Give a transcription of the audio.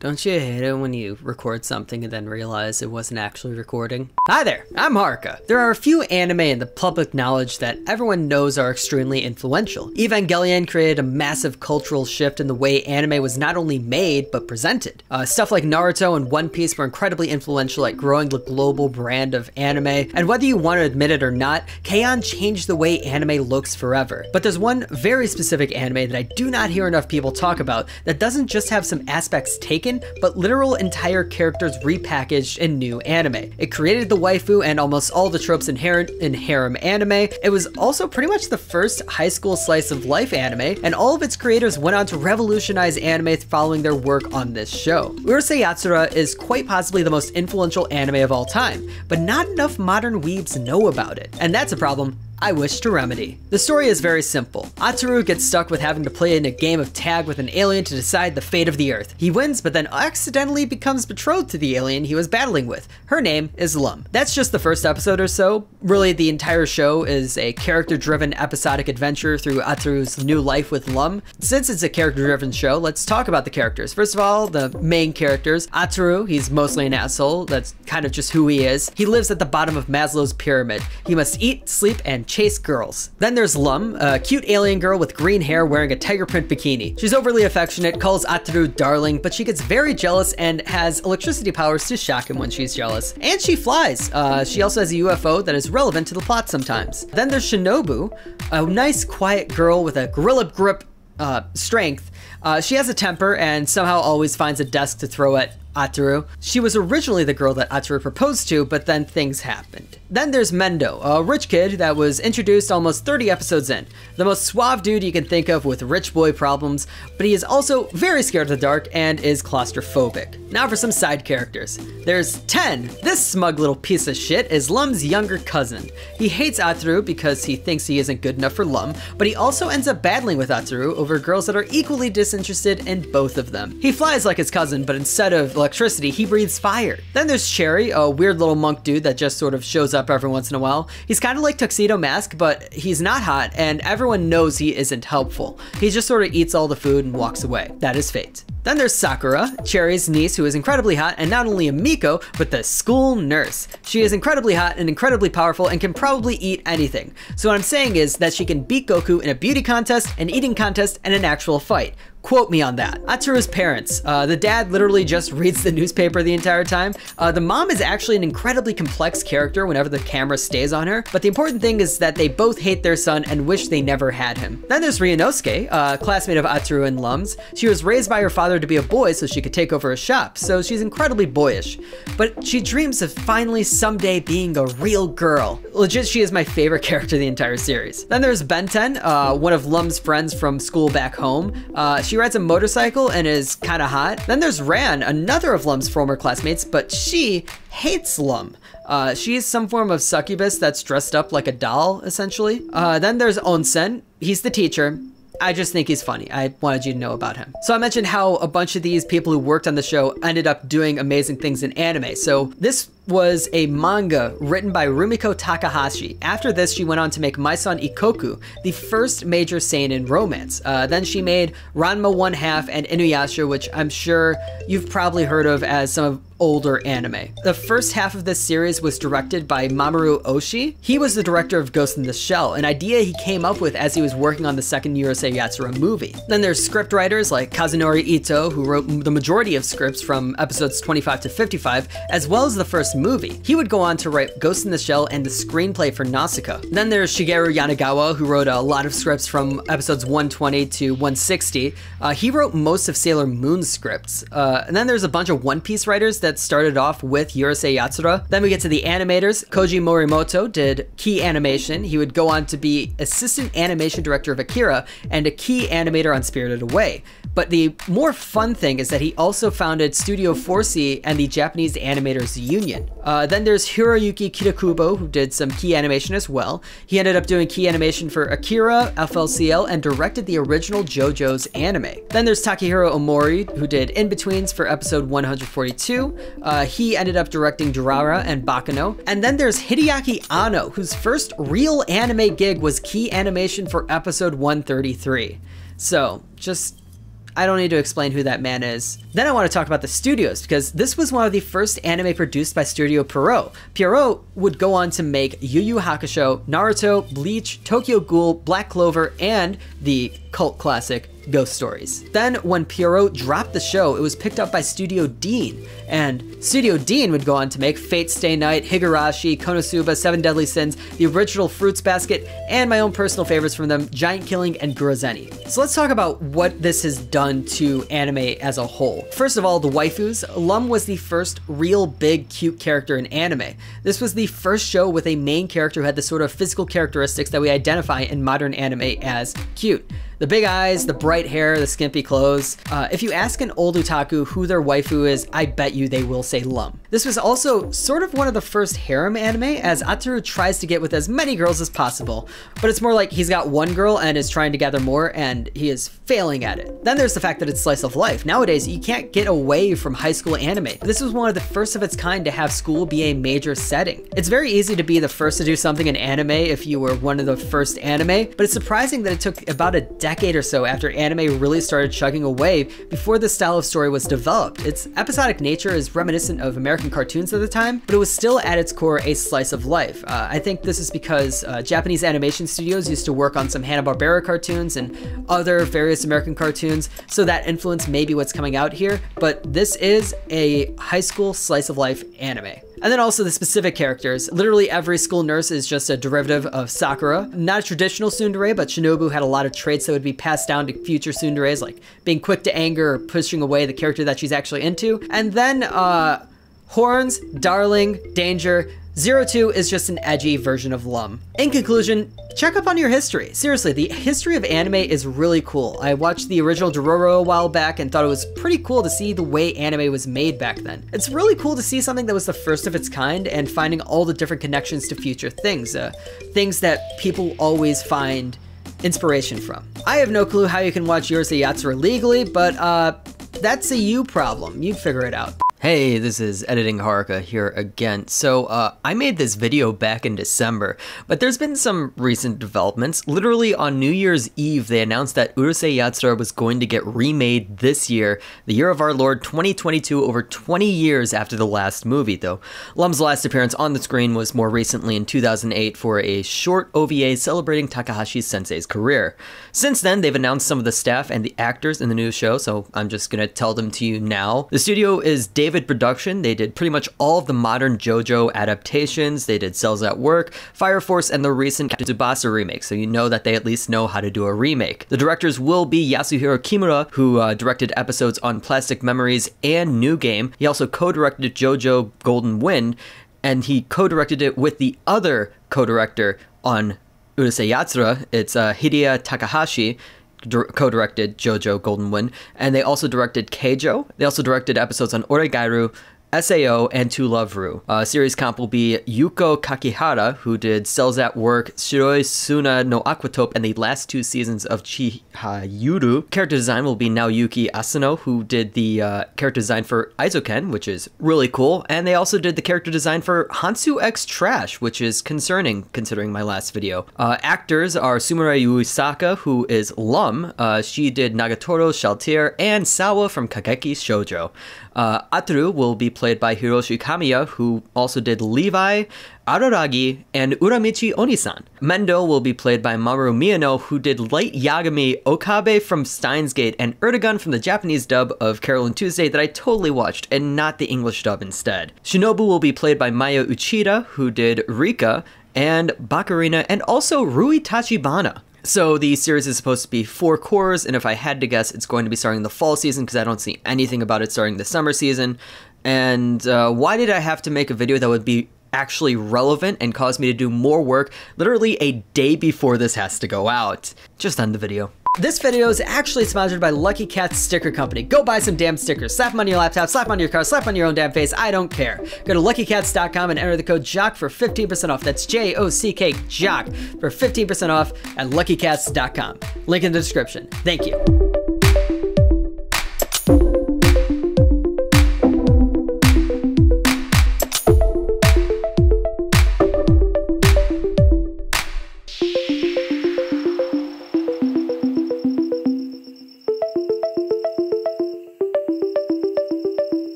Don't you hate it when you record something and then realize it wasn't actually recording? Hi there, I'm Haruka. There are a few anime in the public knowledge that everyone knows are extremely influential. Evangelion created a massive cultural shift in the way anime was not only made, but presented. Stuff like Naruto and One Piece were incredibly influential at growing the global brand of anime, and whether you want to admit it or not, K-On! Changed the way anime looks forever. But there's one very specific anime that I do not hear enough people talk about that doesn't just have some aspects taken, but literal entire characters repackaged in new anime. It created the waifu and almost all the tropes inherent in harem anime. It was also pretty much the first high school slice of life anime, and all of its creators went on to revolutionize anime following their work on this show. Urusei Yatsura is quite possibly the most influential anime of all time, but not enough modern weebs know about it. And that's a problem I wish to remedy. The story is very simple. Yatsura gets stuck with having to play in a game of tag with an alien to decide the fate of the Earth. He wins, but then accidentally becomes betrothed to the alien he was battling with. Her name is Lum. That's just the first episode or so. Really, the entire show is a character-driven episodic adventure through Yatsura's new life with Lum. Since it's a character-driven show, let's talk about the characters. First of all, the main characters. Yatsura, he's mostly an asshole. That's kind of just who he is. He lives at the bottom of Maslow's pyramid. He must eat, sleep, and chase girls. Then there's Lum, a cute alien girl with green hair wearing a tiger print bikini. She's overly affectionate, calls Yatsura darling, but she gets very jealous and has electricity powers to shock him when she's jealous. And she flies. She also has a UFO that is relevant to the plot sometimes. Then there's Shinobu, a nice quiet girl with a gorilla grip strength. She has a temper and somehow always finds a desk to throw at Yatsura. She was originally the girl that Yatsura proposed to, but then things happened. Then there's Mendo, a rich kid that was introduced almost 30 episodes in. The most suave dude you can think of with rich boy problems, but he is also very scared of the dark and is claustrophobic. Now for some side characters. There's Ten. This smug little piece of shit is Lum's younger cousin. He hates Yatsura because he thinks he isn't good enough for Lum, but he also ends up battling with Yatsura over girls that are equally disinterested in both of them. He flies like his cousin, but instead of electricity, he breathes fire. Then there's Cherry, a weird little monk dude that just sort of shows up every once in a while. He's kind of like Tuxedo Mask, but he's not hot, and everyone knows he isn't helpful. He just sort of eats all the food and walks away. That is fate. Then there's Sakura, Cherry's niece, who is incredibly hot and not only a Miko, but the school nurse. She is incredibly hot and incredibly powerful and can probably eat anything. So what I'm saying is that she can beat Goku in a beauty contest, an eating contest, and an actual fight. Quote me on that. Yatsura's parents. The dad literally just reads the newspaper the entire time. The mom is actually an incredibly complex character whenever the camera stays on her, but the important thing is that they both hate their son and wish they never had him. Then there's Ryunosuke, a classmate of Yatsura and Lum's. She was raised by her father to be a boy so she could take over a shop, so she's incredibly boyish. But she dreams of finally someday being a real girl. Legit, she is my favorite character in the entire series. Then there's Benten, one of Lum's friends from school back home. She rides a motorcycle and is kind of hot. Then there's Ran, another of Lum's former classmates, but she hates Lum. She is some form of succubus that's dressed up like a doll, essentially. Then there's Onsen. He's the teacher. I just think he's funny. I wanted you to know about him. So I mentioned how a bunch of these people who worked on the show ended up doing amazing things in anime. So this was a manga written by Rumiko Takahashi. After this, she went on to make My Son Ikoku, the first major seinen romance. Then she made Ranma 1/2 and Inuyasha, which I'm sure you've probably heard of as some of older anime. The first half of this series was directed by Mamoru Oshii. He was the director of Ghost in the Shell, an idea he came up with as he was working on the second Urusei Yatsura movie. Then there's script writers like Kazunori Ito, who wrote the majority of scripts from episodes 25 to 55, as well as the first movie. He would go on to write Ghost in the Shell and the screenplay for Nausicaa. Then there's Shigeru Yanagawa, who wrote a lot of scripts from episodes 120 to 160. He wrote most of Sailor Moon's scripts. And then there's a bunch of One Piece writers that started off with Urusei Yatsura. Then we get to the animators. Koji Morimoto did key animation. He would go on to be assistant animation director of Akira and a key animator on Spirited Away. But the more fun thing is that he also founded Studio 4C and the Japanese Animators Union. Then there's Hiroyuki Kitakubo, who did some key animation as well. He ended up doing key animation for Akira, FLCL, and directed the original JoJo's anime. Then there's Takehiro Omori, who did In-Betweens for episode 142. He ended up directing Durara and Bakano. And then there's Hideaki Anno, whose first real anime gig was key animation for episode 133. So, just I don't need to explain who that man is. Then I want to talk about the studios, because this was one of the first anime produced by Studio Pierrot. Pierrot would go on to make Yu Yu Hakusho, Naruto, Bleach, Tokyo Ghoul, Black Clover, and the cult classic Ghost Stories. Then when Pierrot dropped the show, it was picked up by Studio Dean, and Studio Dean would go on to make Fate Stay Night, Higurashi, Konosuba, Seven Deadly Sins, the original Fruits Basket, and my own personal favorites from them, Giant Killing and Gurozeni. So let's talk about what this has done to anime as a whole. First of all, the waifus. Lum was the first real big cute character in anime. This was the first show with a main character who had the sort of physical characteristics that we identify in modern anime as cute. The big eyes, the bright hair, the skimpy clothes. If you ask an old otaku who their waifu is, I bet you they will say Lum. This was also sort of one of the first harem anime, as Ataru tries to get with as many girls as possible, but it's more like he's got one girl and is trying to gather more, and he is failing at it. Then there's the fact that it's slice of life. Nowadays, you can't get away from high school anime. This was one of the first of its kind to have school be a major setting. It's very easy to be the first to do something in anime if you were one of the first anime, but it's surprising that it took about a decade or so after anime really started chugging away before this style of story was developed. Its episodic nature is reminiscent of American cartoons at the time, but it was still at its core a slice of life. I think this is because Japanese animation studios used to work on some Hanna-Barbera cartoons and other various American cartoons, so that influence may be what's coming out here, but this is a high school slice of life anime. And then also the specific characters. Literally every school nurse is just a derivative of Sakura. Not a traditional tsundere, but Shinobu had a lot of traits that would be passed down to future tsunderes, like being quick to anger or pushing away the character that she's actually into. And then Horns, Darling, Danger. 02 is just an edgy version of Lum. In conclusion, check up on your history. Seriously, the history of anime is really cool. I watched the original Dororo a while back and thought it was pretty cool to see the way anime was made back then. It's really cool to see something that was the first of its kind and finding all the different connections to future things. Things that people always find inspiration from. I have no clue how you can watch Urusei Yatsura legally, but that's a you problem. You figure it out. Hey, this is Editing Haruka here again. So, I made this video back in December, but there's been some recent developments. Literally on New Year's Eve, they announced that Urusei Yatsura was going to get remade this year, the year of our Lord 2022, over 20 years after the last movie, though. Lum's last appearance on the screen was more recently in 2008 for a short OVA celebrating Takahashi Sensei's career. Since then, they've announced some of the staff and the actors in the new show, so I'm just gonna tell them to you now. The studio is David Production. They did pretty much all of the modern JoJo adaptations. They did Cells at Work, Fire Force, and the recent Tsubasa remake, so you know that they at least know how to do a remake. The directors will be Yasuhiro Kimura, who directed episodes on Plastic Memories and New Game. He also co-directed JoJo Golden Wind, and he co-directed it with the other co-director on Urusei Yatsura. It's Hideya Takahashi. Co-directed JoJo Golden Wind, and they also directed Keijo. They also directed episodes on Oregairu, SAO, and To Love Ru. Series comp will be Yuko Kakihara, who did Cells at Work, Shiroi Suna no Aquatope, and the last two seasons of Chihayuru. Character design will be Naoyuki Asano, who did the character design for Aizoken, which is really cool, and they also did the character design for Hansu X Trash, which is concerning considering my last video. Actors are Sumire Uesaka, who is Lum. She did Nagatoro, Shaltier, and Sawa from Kageki Shoujo. Ataru will be played by Hiroshi Kamiya, who also did Levi, Araragi, and Uramichi Onisan. Mendo will be played by Mamoru Miyano, who did Light Yagami Okabe from Steins Gate and Erdogan from the Japanese dub of Carol and Tuesday that I totally watched, and not the English dub instead. Shinobu will be played by Maya Uchida, who did Rika and Bakarina, and also Rui Tachibana. So the series is supposed to be 4 cores, and if I had to guess, it's going to be starting the fall season because I don't see anything about it starting the summer season. And why did I have to make a video that would be actually relevant and cause me to do more work literally a day before this has to go out? Just end the video. This video is actually sponsored by Lucky Cats Sticker Company. Go buy some damn stickers. Slap them on your laptop, slap them on your car, slap them on your own damn face. I don't care. Go to luckycats.com and enter the code JOCK for 15% off. That's J-O-C-K, JOCK, for 15% off at luckycats.com. Link in the description. Thank you.